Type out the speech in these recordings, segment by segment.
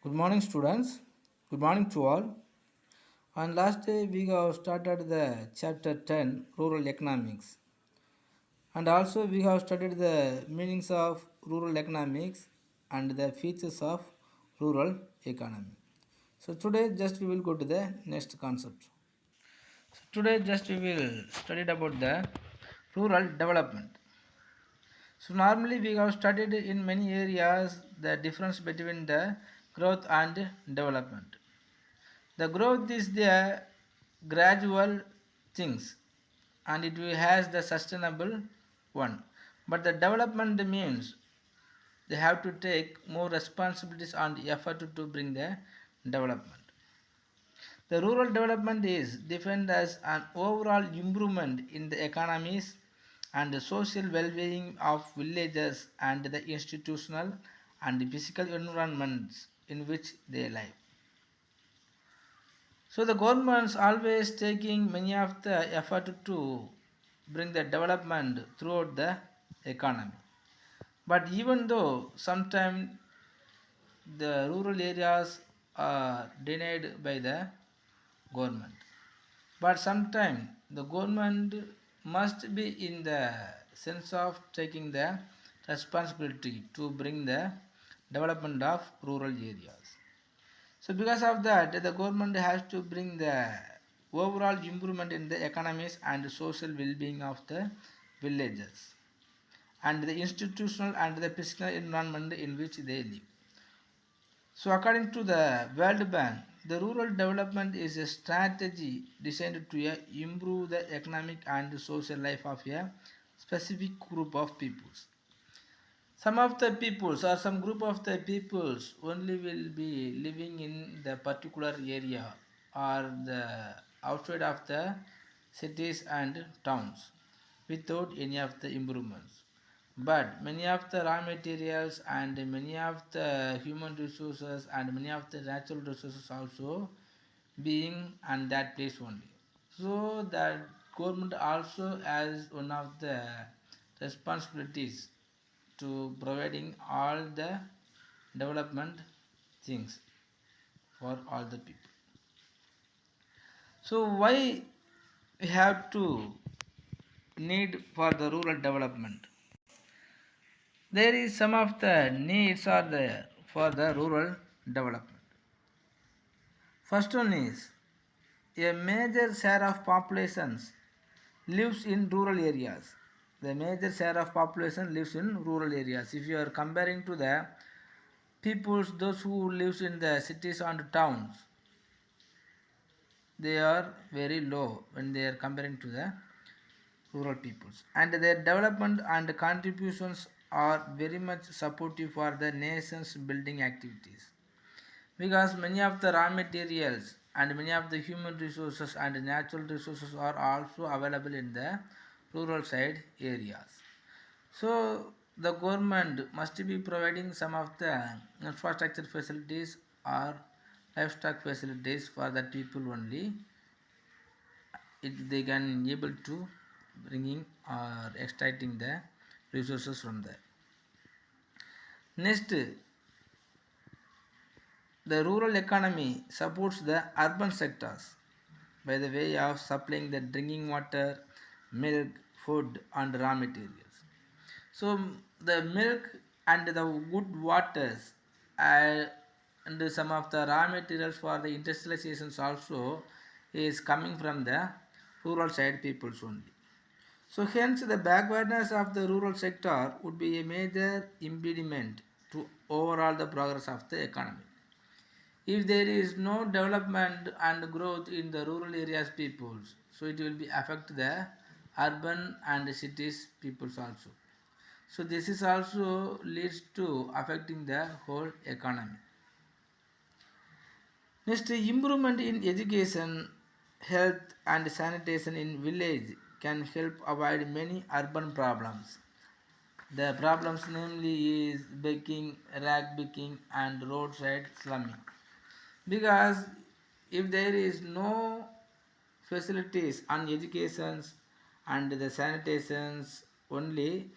Good morning, students. Good morning to all. On last day, we have started the chapter 10 Rural Economics, and also we have studied the meanings of rural economics and the features of rural economy. So, today, just we will go to the next concept. So, today, just we will study about the rural development. So, normally, we have studied in many areas the difference between the growth and development. The growth is the gradual things and it has the sustainable one. But the development means they have to take more responsibilities and effort to bring the development. The rural development is defined as an overall improvement in the economies and the social well-being of villages and the institutional and physical environments in which they live. So the government's always taking many of the effort to bring the development throughout the economy. But even though sometimes the rural areas are denied by the government, but sometimes the government must be in the sense of taking the responsibility to bring the development of rural areas. So because of that, the government has to bring the overall improvement in the economies and social well-being of the villages and the institutional and the physical environment in which they live. So according to the World Bank, the rural development is a strategy designed to improve the economic and social life of a specific group of peoples. Some of the peoples or some group of the peoples only will be living in the particular area or the outside of the cities and towns without any of the improvements. But many of the raw materials and many of the human resources and many of the natural resources also being on that place only. So that government also has one of the responsibilities to providing all the development things for all the people. So why we have to need for the rural development? There is some of the needs are there for the rural development. First one is a major share of populations lives in rural areas. The major share of population lives in rural areas. If you are comparing to the peoples, those who lives in the cities and towns, they are very low when they are comparing to the rural peoples, and their development and contributions are very much supportive for the nation's building activities because many of the raw materials and many of the human resources and natural resources are also available in the rural side areas. So the government must be providing some of the infrastructure facilities or livestock facilities for the people only. They can able to bringing or extracting the resources from there. Next, the rural economy supports the urban sectors by the way of supplying the drinking water, milk, food, and raw materials. So the milk and the good waters and some of the raw materials for the industrializations also is coming from the rural side peoples only. So hence the backwardness of the rural sector would be a major impediment to overall the progress of the economy. If there is no development and growth in the rural areas peoples, so it will be affect the urban and cities peoples also. So this is also leads to affecting the whole economy. Next, improvement in education, health and sanitation in village can help avoid many urban problems. The problems namely is baking, rag picking and roadside slumming. Because if there is no facilities on educations and the sanitations only,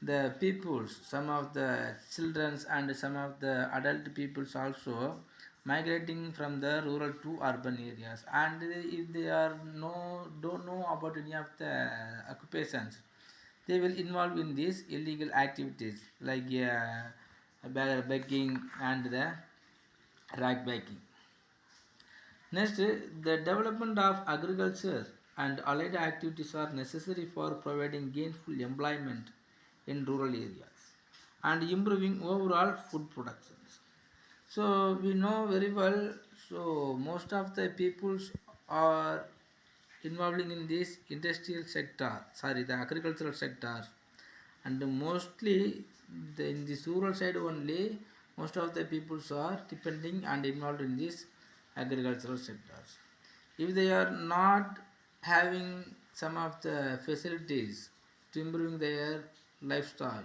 the peoples, some of the children and some of the adult peoples also migrating from the rural to urban areas, and if they are no don't know about any of the occupations, they will involve in these illegal activities like begging and the rag baking. Next, the development of agriculture and allied activities are necessary for providing gainful employment in rural areas and improving overall food production. So we know very well. So most of the peoples are involving in this industrial sector. Sorry, the agricultural sector, and mostly in this rural side only. Most of the peoples are depending and involved in this agricultural sectors. If they are not having some of the facilities to improving their lifestyle,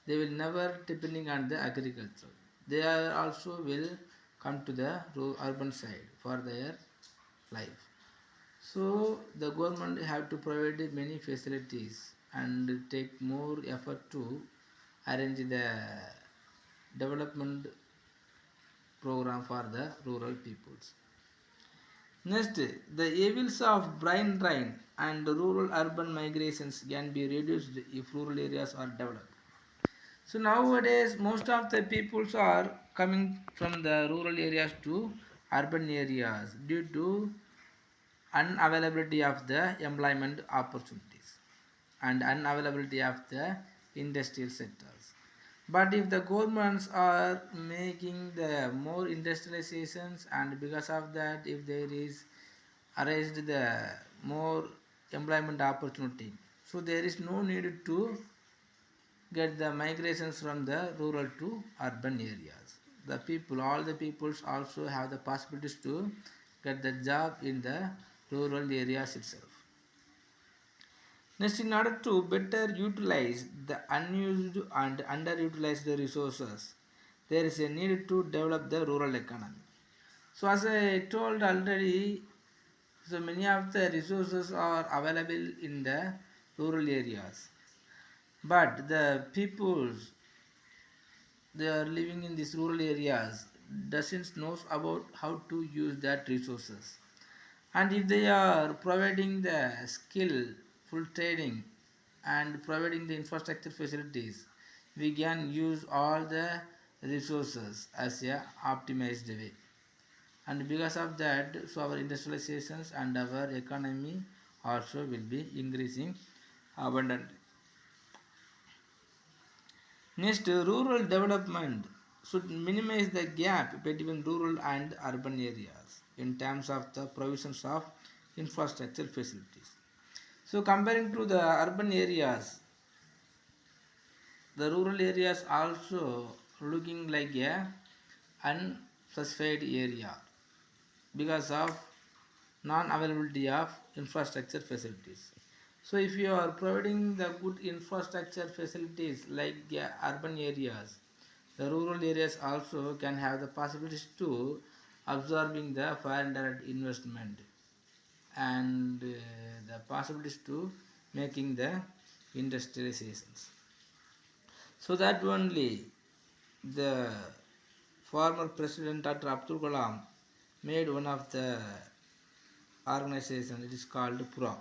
they will never depending on the agriculture. They are also will come to the urban side for their life. So the government have to provide many facilities and take more effort to arrange the development program for the rural peoples. Next, the evils of brain drain and rural urban migrations can be reduced if rural areas are developed. So nowadays, most of the peoples are coming from the rural areas to urban areas due to unavailability of the employment opportunities and unavailability of the industrial sectors. But if the governments are making the more industrializations, and because of that, if there is arranged the more employment opportunity, so there is no need to get the migrations from the rural to urban areas. The people, all the peoples also have the possibilities to get the job in the rural areas itself. Next, in order to better utilize the unused and underutilized resources, there is a need to develop the rural economy. So as I told already, so many of the resources are available in the rural areas, but the peoples they are living in these rural areas doesn't knows about how to use that resources, and if they are providing the skillful training and providing the infrastructure facilities, we can use all the resources as a optimized way, and because of that, so our industrializations and our economy also will be increasing abundantly. Next, rural development should minimize the gap between rural and urban areas in terms of the provisions of infrastructure facilities. So, comparing to the urban areas, the rural areas also looking like a unsatisfied area because of non-availability of infrastructure facilities. So if you are providing the good infrastructure facilities like urban areas, the rural areas also can have the possibilities to absorbing the foreign direct investment and the possibilities to making the industrializations. So that only the former president Dr. Abdul Kalam made one of the organization, it is called PRO.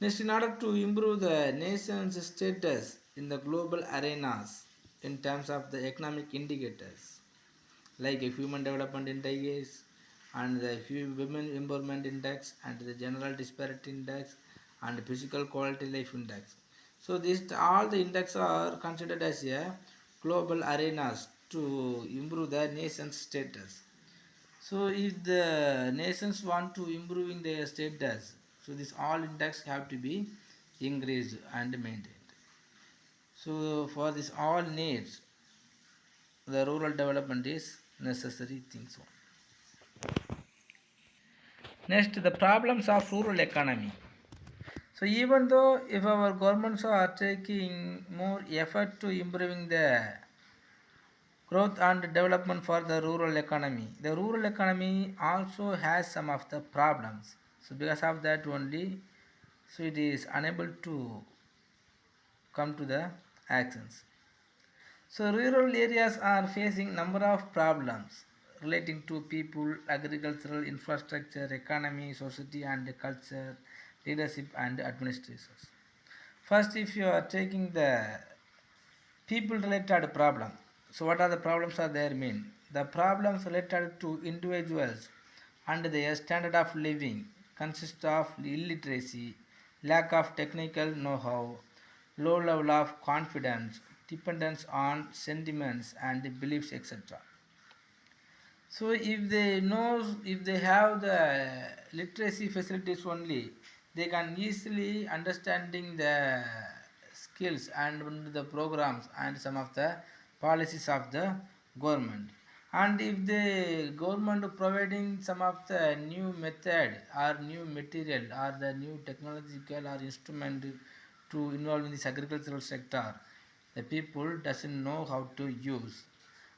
Next, in order to improve the nation's status in the global arenas in terms of the economic indicators like a human development index and the women empowerment index and the general disparity index and physical quality life index. So these all the index are considered as a global arenas to improve the nation's status. So if the nations want to improving their status, so this all index have to be increased and maintained. So for this all needs, the rural development is necessary thing. So next, the problems of rural economy. So even though if our governments are taking more effort to improving the growth and development for the rural economy, the rural economy also has some of the problems. So because of that only, so it is unable to come to the actions. So rural areas are facing number of problems relating to people, agricultural infrastructure, economy, society and culture, leadership and administrations. First, if you are taking the people related problem, so what are the problems are there mean? The problems related to individuals and their standard of living consist of illiteracy, lack of technical know-how, low level of confidence, dependence on sentiments and beliefs, etc. So if they have the literacy facilities only, they can easily understanding the skills and the programs and some of the policies of the government. And if the government providing some of the new method or new material or the new technological or instrument to involve in this agricultural sector, the people doesn't know how to use.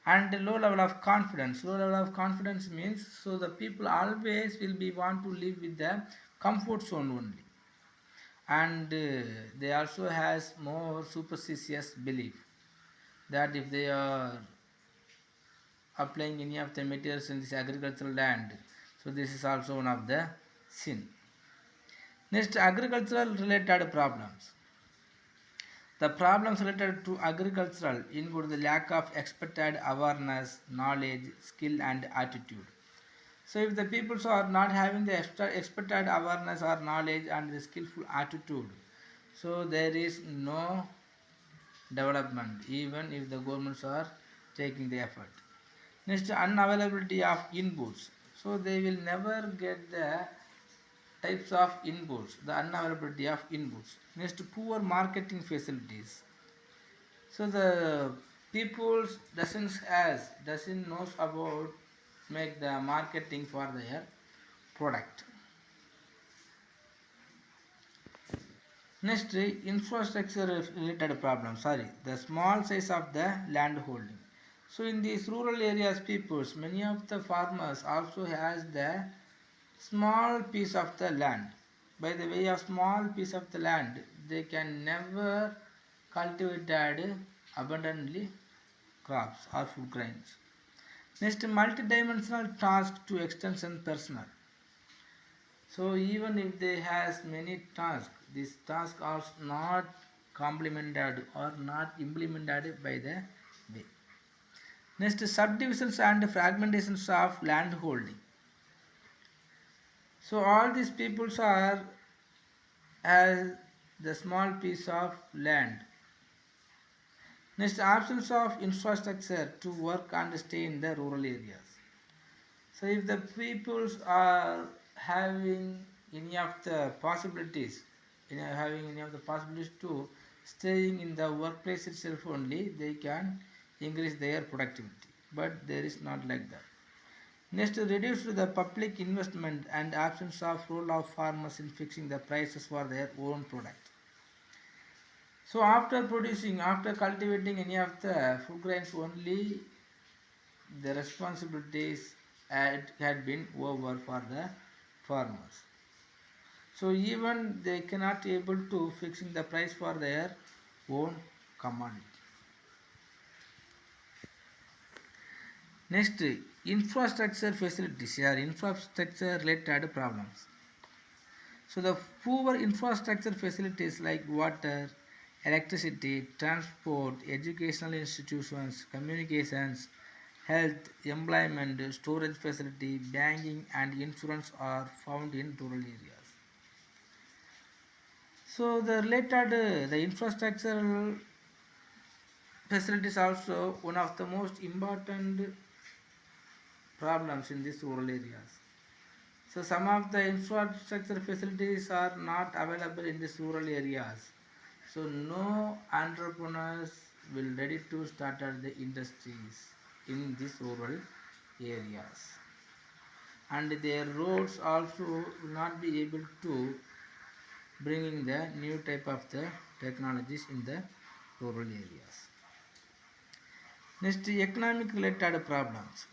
And low level of confidence, low level of confidence means, so the people always will be want to live with the comfort zone only. And they also has more superstitious belief that if they are applying any of the materials in this agricultural land, so this is also one of the sin. Next, agricultural related problems. The problems related to agricultural include the lack of expected awareness, knowledge, skill and attitude. So if the people are not having the expected awareness or knowledge and the skillful attitude, so there is no development even if the governments are taking the effort. Next, unavailability of inputs. So they will never get the types of inputs, the unavailability of inputs. Next, poor marketing facilities. So the people doesn't knows about make the marketing for their product. Next, infrastructure related problem. Sorry, the small size of the land holding. So in these rural areas, peoples, many of the farmers also has the small piece of the land. By the way of small piece of the land, they can never cultivate abundantly crops or food grains. Next, multidimensional task to extension personnel. So even if they has many tasks, these tasks are not complemented or not implemented by the way. Next, subdivisions and fragmentations of land holding. So all these peoples are as the small piece of land. Next, absence of infrastructure to work and stay in the rural areas. So if the peoples are having any of the possibilities, having any of the possibilities to staying in the workplace itself only, they can increase their productivity. But there is not like that. Next, reduce the public investment and absence of role of farmers in fixing the prices for their own product. So after cultivating any of the food grains only, the responsibilities had been over for the farmers. So even they cannot able to fixing the price for their own commodity. Next, infrastructure facilities are infrastructure related problems. So the poor infrastructure facilities like water, electricity, transport, educational institutions, communications, health, employment, storage facility, banking and insurance are found in rural areas. So the related the infrastructural facilities also one of the most important problems in these rural areas. So some of the infrastructure facilities are not available in these rural areas. So no entrepreneurs will ready to start the industries in these rural areas. And their roads also will not be able to bringing the new type of the technologies in the rural areas. Next, economic related problems.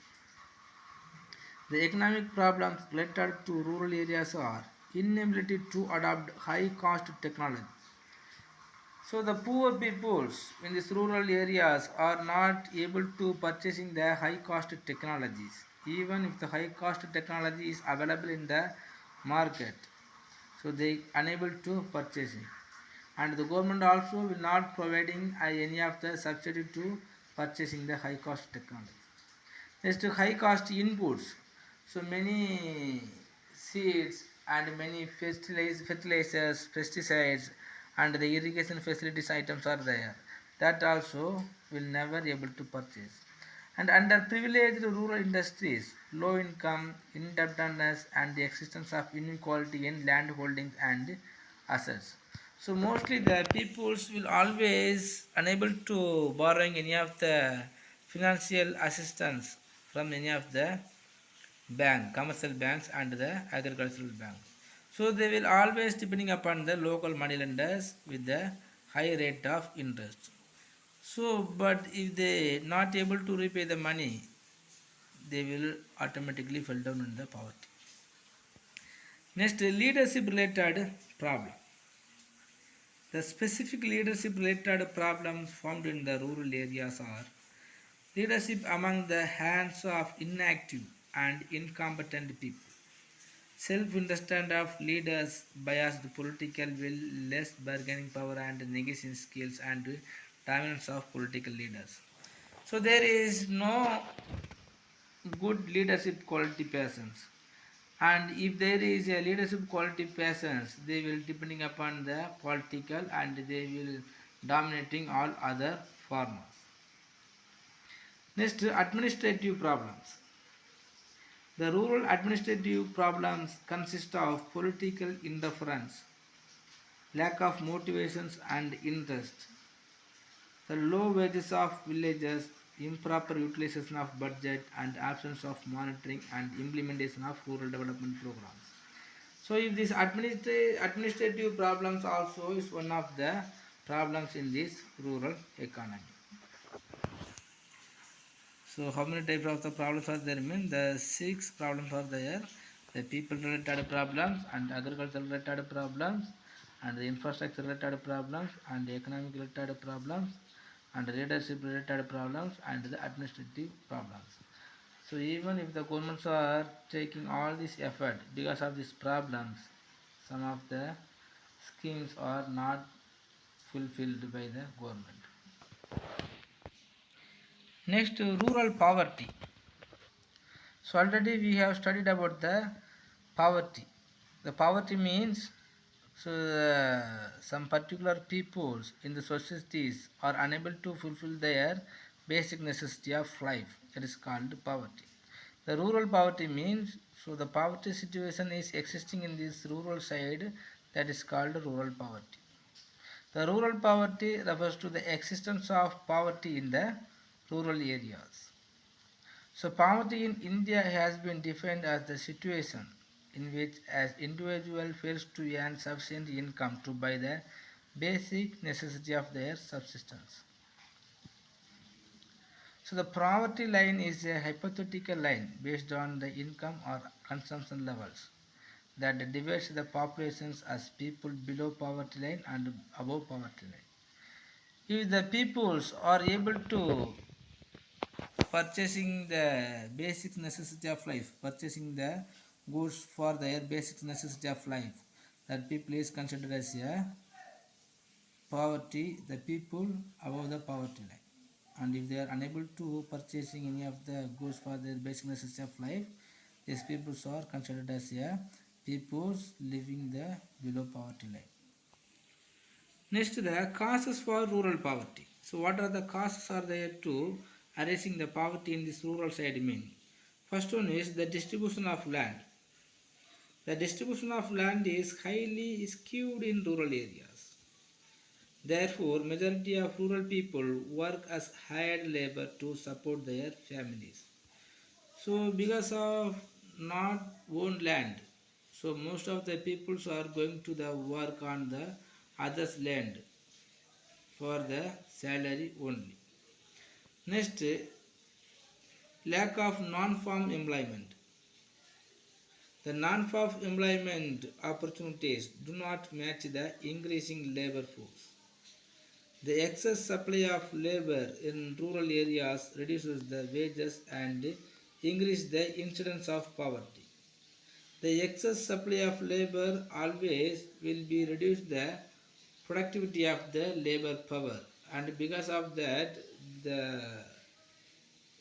The economic problems related to rural areas are inability to adopt high cost technology. So the poor peoples in these rural areas are not able to purchasing the high cost technologies. Even if the high cost technology is available in the market, so they unable to purchase it. And the government also will not providing any of the subsidy to purchasing the high cost technology. Next, high cost inputs. So many seeds and many fertilizers, pesticides, and the irrigation facilities items are there. That also will never able to purchase. And under privileged rural industries, low income, indebtedness, and the existence of inequality in land holdings and assets. So mostly the peoples will always unable to borrowing any of the financial assistance from any of the commercial banks and the agricultural banks. So they will always depending upon the local money lenders with the high rate of interest. So, but if they not able to repay the money, they will automatically fall down in the poverty. Next, leadership related problem. The specific leadership related problems found in the rural areas are leadership among the hands of inactive and incompetent people. Self-interest of leaders, biased political will, less bargaining power and negotiation skills and dominance of political leaders. So there is no good leadership quality persons. And if there is a leadership quality persons, they will depending upon the political and they will dominating all other farmers. Next, administrative problems. The rural administrative problems consist of political interference, lack of motivations and interest, the low wages of villagers, improper utilization of budget, and absence of monitoring and implementation of rural development programs. So, if these administrative problems also is one of the problems in this rural economy. So how many types of the problems are there? Mean the six problems are there. The people related problems and agriculture related problems and the infrastructure related problems and the economic related problems and the leadership related problems and the administrative problems. So even if the governments are taking all this effort because of these problems, some of the schemes are not fulfilled by the government. Next, rural poverty. So already we have studied about the poverty. The poverty means so some particular peoples in the societies are unable to fulfill their basic necessity of life. That is called poverty. The rural poverty means so the poverty situation is existing in this rural side, that is called rural poverty. The rural poverty refers to the existence of poverty in the rural areas. So poverty in India has been defined as the situation in which an individual fails to earn sufficient income to buy the basic necessity of their subsistence. So the poverty line is a hypothetical line based on the income or consumption levels that divides the populations as people below poverty line and above poverty line. If the peoples are able to purchasing the basic necessity of life, purchasing the goods for their basic necessity of life, that people is considered as a poverty, the people above the poverty line. And if they are unable to purchasing any of the goods for their basic necessity of life, these people are considered as a peoples living the below poverty line. Next, the causes for rural poverty. So, what are the causes are there to arising the poverty in this rural side mean? First one is the distribution of land. The distribution of land is highly skewed in rural areas. Therefore, majority of rural people work as hired labor to support their families. So, because of not owned land, so most of the peoples are going to the work on the others' land for the salary only. Next, lack of non-farm employment. The non-farm employment opportunities do not match the increasing labor force. The excess supply of labor in rural areas reduces the wages and increases the incidence of poverty. The excess supply of labor always will be reduce the productivity of the labor power, and because of that the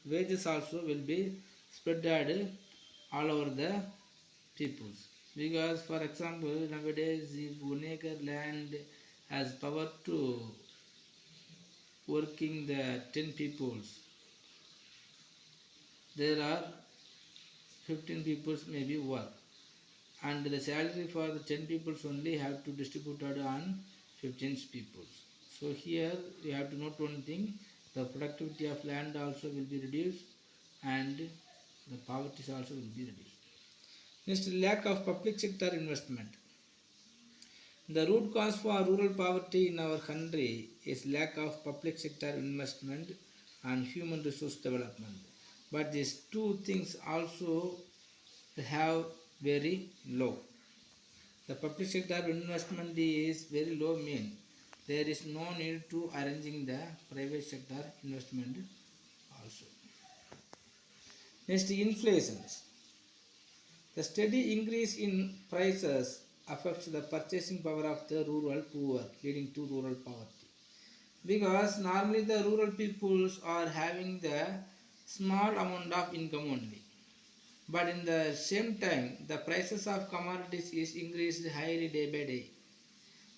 wages also will be spread all over the peoples. Because for example nowadays if 1 acre land has power to working the 10 peoples, there are 15 peoples maybe work, and the salary for the 10 peoples only have to distribute it on 15 peoples. So here we have to note one thing: the productivity of land also will be reduced and the poverty also will be reduced. Next, lack of public sector investment. The root cause for rural poverty in our country is lack of public sector investment and human resource development. But these two things also have very low. The public sector investment is very low mean there is no need to arranging the private sector investment also. Next, inflation. The steady increase in prices affects the purchasing power of the rural poor, leading to rural poverty. Because normally the rural peoples are having the small amount of income only. But in the same time, the prices of commodities is increased highly day by day.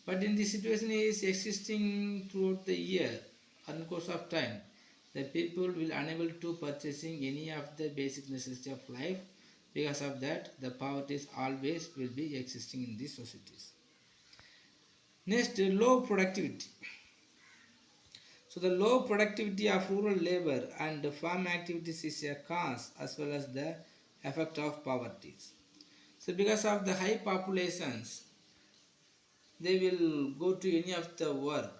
But in this situation is existing throughout the year and course of time, the people will unable to purchasing any of the basic necessity of life. Because of that, the poverty is always will be existing in these societies. Next, low productivity. So the low productivity of rural labor and farm activities is a cause as well as the effect of poverty. So because of the high populations, they will go to any of the work,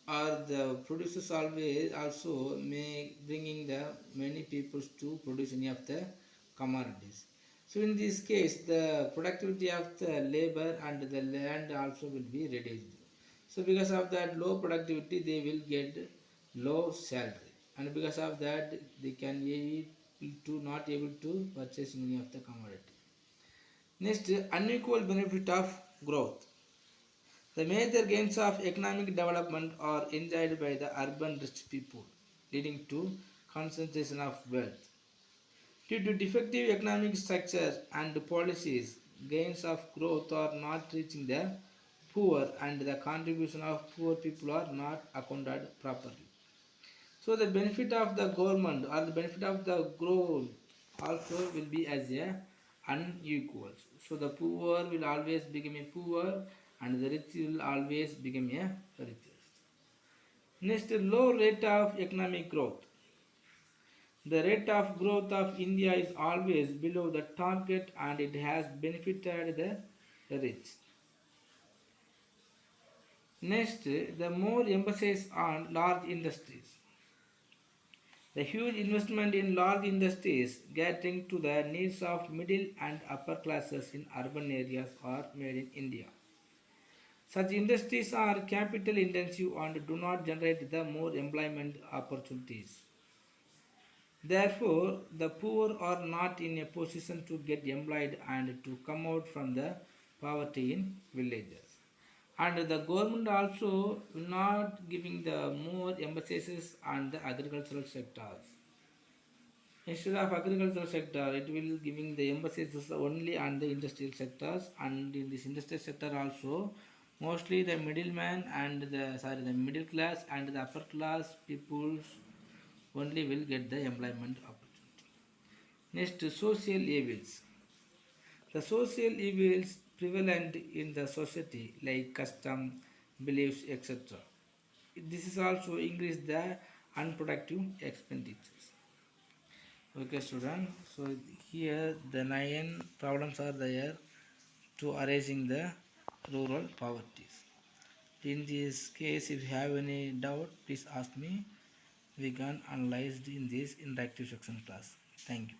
or the producers always also may bringing the many people to produce any of the commodities. So in this case the productivity of the labor and the land also will be reduced. So because of that low productivity they will get low salary, and because of that they can to not able to purchase any of the commodity. Next, unequal benefit of growth. The major gains of economic development are enjoyed by the urban rich people, leading to concentration of wealth. Due to defective economic structure and policies, gains of growth are not reaching the poor and the contribution of poor people are not accounted properly. So the benefit of the government or the benefit of the growth also will be as a unequal. So the poor will always become a poor and the rich will always become a richest. Next, low rate of economic growth. The rate of growth of India is always below the target and it has benefited the rich. Next, the more emphasis on large industries. The huge investment in large industries catering to the needs of middle and upper classes in urban areas are made in India. Such industries are capital intensive and do not generate the more employment opportunities. Therefore, the poor are not in a position to get employed and to come out from the poverty in villages. And the government also not giving the more emphasis on the agricultural sectors. Instead of agricultural sector, it will giving the emphasis only on the industrial sectors, and in this industrial sector also, mostly the middleman and the middle class and the upper class peoples only will get the employment opportunity. Next, social evils. The social evils prevalent in the society like custom, beliefs, etc. This is also increase the unproductive expenditures. Okay, student. So here the 9 problems are there to arising the rural poverty. In this case, if you have any doubt, please ask me. We can analyze in this interactive section class. Thank you.